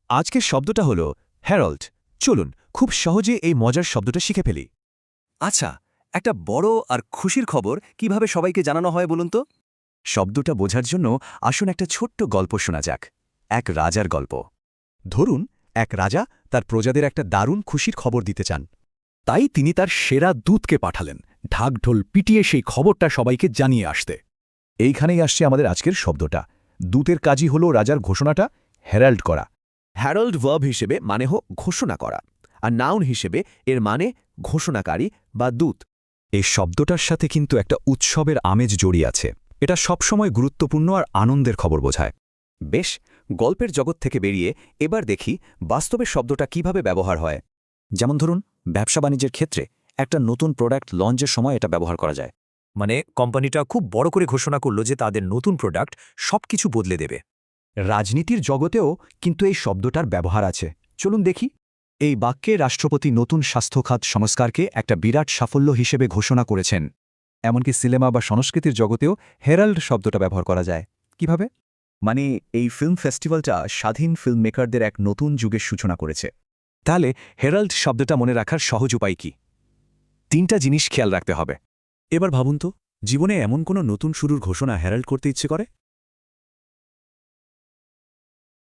আজকের শব্দটা হল হ্যারল্ড। চলুন খুব সহজে এই মজার শব্দটা শিখে ফেলি। আচ্ছা, একটা বড় আর খুশির খবর কিভাবে সবাইকে জানানো হয় বলুন তো? শব্দটা বোঝার জন্য আসুন একটা ছোট্ট গল্প শোনা যাক। এক রাজার গল্প। ধরুন এক রাজা তার প্রজাদের একটা দারুণ খুশির খবর দিতে চান। তাই তিনি তার সেরা দূতকে পাঠালেন ঢাকঢোল পিটিয়ে সেই খবরটা সবাইকে জানিয়ে আসতে। এইখানেই আসছে আমাদের আজকের শব্দটা। দূতের কাজই হল রাজার ঘোষণাটা হ্যারাল্ড করা। হ্যারল্ড ভার্ব হিসেবে মানে ঘোষণা করা, আর নাউন হিসেবে এর মানে ঘোষণাকারী বা দূত। এই শব্দটার সাথে কিন্তু একটা উৎসবের আমেজ জড়িয়ে আছে। এটা সবসময় গুরুত্বপূর্ণ আর আনন্দের খবর বোঝায়। বেশ, গল্পের জগৎ থেকে বেরিয়ে এবার দেখি বাস্তবে শব্দটা কিভাবে ব্যবহার হয়। যেমন ধরুন, ব্যবসা বাণিজ্যের ক্ষেত্রে একটা নতুন প্রোডাক্ট লঞ্চের সময় এটা ব্যবহার করা যায়। মানে কোম্পানিটা খুব বড় করে ঘোষণা করল যে তাদের নতুন প্রোডাক্ট সবকিছু বদলে দেবে। রাজনীতির জগতেও কিন্তু এই শব্দটার ব্যবহার আছে। চলুন দেখি। এই বাক্যে রাষ্ট্রপতি নতুন স্বাস্থ্যখাত সংস্কারকে একটা বিরাট সাফল্য হিসেবে ঘোষণা করেছেন। এমনকি সিনেমা বা সংস্কৃতির জগতেও হেরাল্ড শব্দটা ব্যবহার করা যায়। কিভাবে? মানে এই ফিল্ম ফেস্টিভ্যালটা স্বাধীন ফিল্ম মেকারদের এক নতুন যুগের সূচনা করেছে। তাহলে হেরাল্ড শব্দটা মনে রাখার সহজ উপায় কি? 3টা জিনিস খেয়াল রাখতে হবে। এবার ভাবুন তো, জীবনে এমন কোনো নতুন শুরুর ঘোষণা হ্যারাল্ড করতে ইচ্ছে করে?